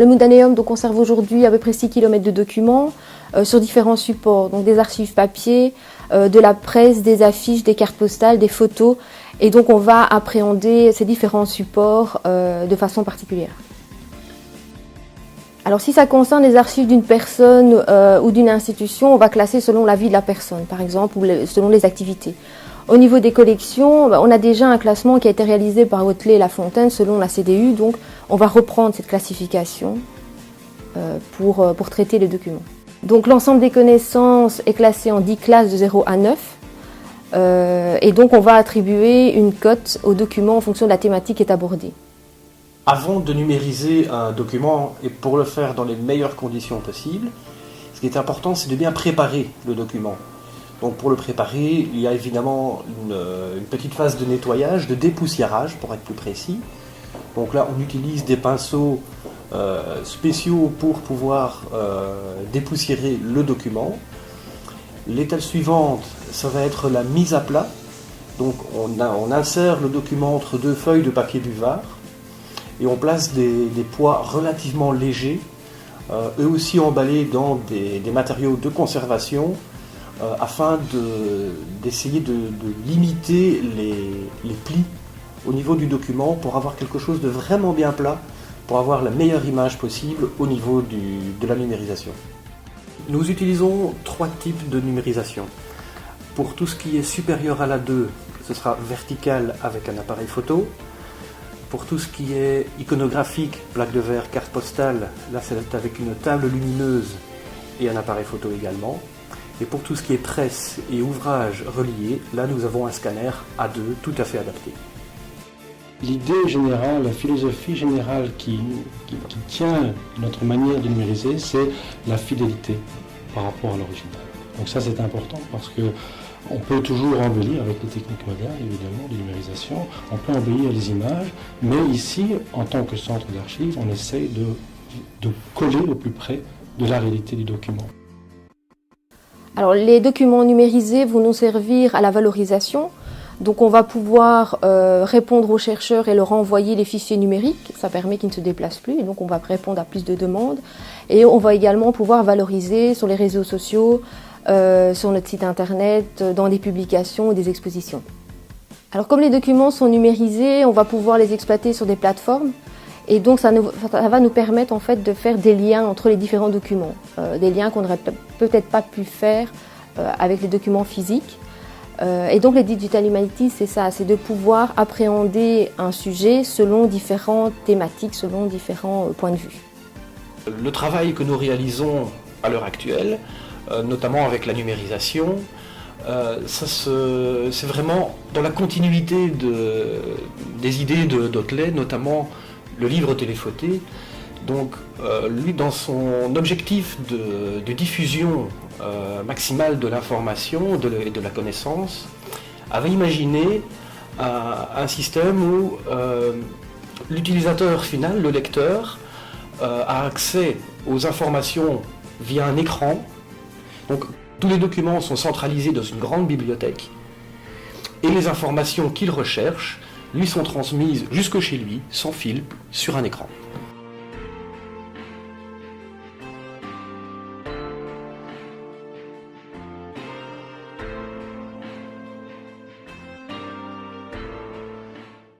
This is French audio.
Le Mundaneum donc, conserve aujourd'hui à peu près 6 km de documents sur différents supports, donc des archives papier, de la presse, des affiches, des cartes postales, des photos. Et donc on va appréhender ces différents supports de façon particulière. Alors si ça concerne les archives d'une personne ou d'une institution, on va classer selon la vie de la personne, par exemple, ou selon les activités. Au niveau des collections, on a déjà un classement qui a été réalisé par Hotelet et Lafontaine selon la CDU, donc on va reprendre cette classification pour traiter les documents. Donc l'ensemble des connaissances est classé en 10 classes de 0 à 9, et donc on va attribuer une cote aux documents en fonction de la thématique qui est abordée. Avant de numériser un document, et pour le faire dans les meilleures conditions possibles, ce qui est important, c'est de bien préparer le document. Donc pour le préparer, il y a évidemment une petite phase de nettoyage, de dépoussiérage pour être plus précis. Donc là, on utilise des pinceaux spéciaux pour pouvoir dépoussiérer le document. L'étape suivante, ça va être la mise à plat. Donc on insère le document entre deux feuilles de papier buvard et on place des poids relativement légers, eux aussi emballés dans des matériaux de conservation, afin d'essayer de limiter les plis au niveau du document pour avoir quelque chose de vraiment bien plat, pour avoir la meilleure image possible au niveau de la numérisation. Nous utilisons 3 types de numérisation. Pour tout ce qui est supérieur à la 2, ce sera vertical avec un appareil photo. Pour tout ce qui est iconographique, plaque de verre, carte postale, là c'est avec une table lumineuse et un appareil photo également. Et pour tout ce qui est presse et ouvrages reliés, là nous avons un scanner A2 tout à fait adapté. L'idée générale, la philosophie générale qui tient notre manière de numériser, c'est la fidélité par rapport à l'original. Donc ça c'est important parce que on peut toujours embellir avec les techniques modernes, évidemment, de numérisation. On peut embellir les images, mais ici, en tant que centre d'archives, on essaye de coller au plus près de la réalité du document. Alors, les documents numérisés vont nous servir à la valorisation. Donc, on va pouvoir répondre aux chercheurs et leur envoyer les fichiers numériques. Ça permet qu'ils ne se déplacent plus. Et donc, on va répondre à plus de demandes. Et on va également pouvoir valoriser sur les réseaux sociaux, sur notre site internet, dans des publications ou des expositions. Alors comme les documents sont numérisés, on va pouvoir les exploiter sur des plateformes et donc ça va nous permettre en fait de faire des liens entre les différents documents, des liens qu'on n'aurait peut-être pas pu faire avec les documents physiques. Et donc les Digital Humanities, c'est ça, c'est de pouvoir appréhender un sujet selon différentes thématiques, selon différents points de vue. Le travail que nous réalisons à l'heure actuelle, notamment avec la numérisation, c'est vraiment dans la continuité des idées d'Hotelet, notamment le livre téléphoté. Donc lui, dans son objectif de diffusion maximale de l'information et de la connaissance, avait imaginé un système où l'utilisateur final, le lecteur, a accès aux informations via un écran. Donc tous les documents sont centralisés dans une grande bibliothèque et les informations qu'il recherche lui sont transmises jusque chez lui, sans fil, sur un écran.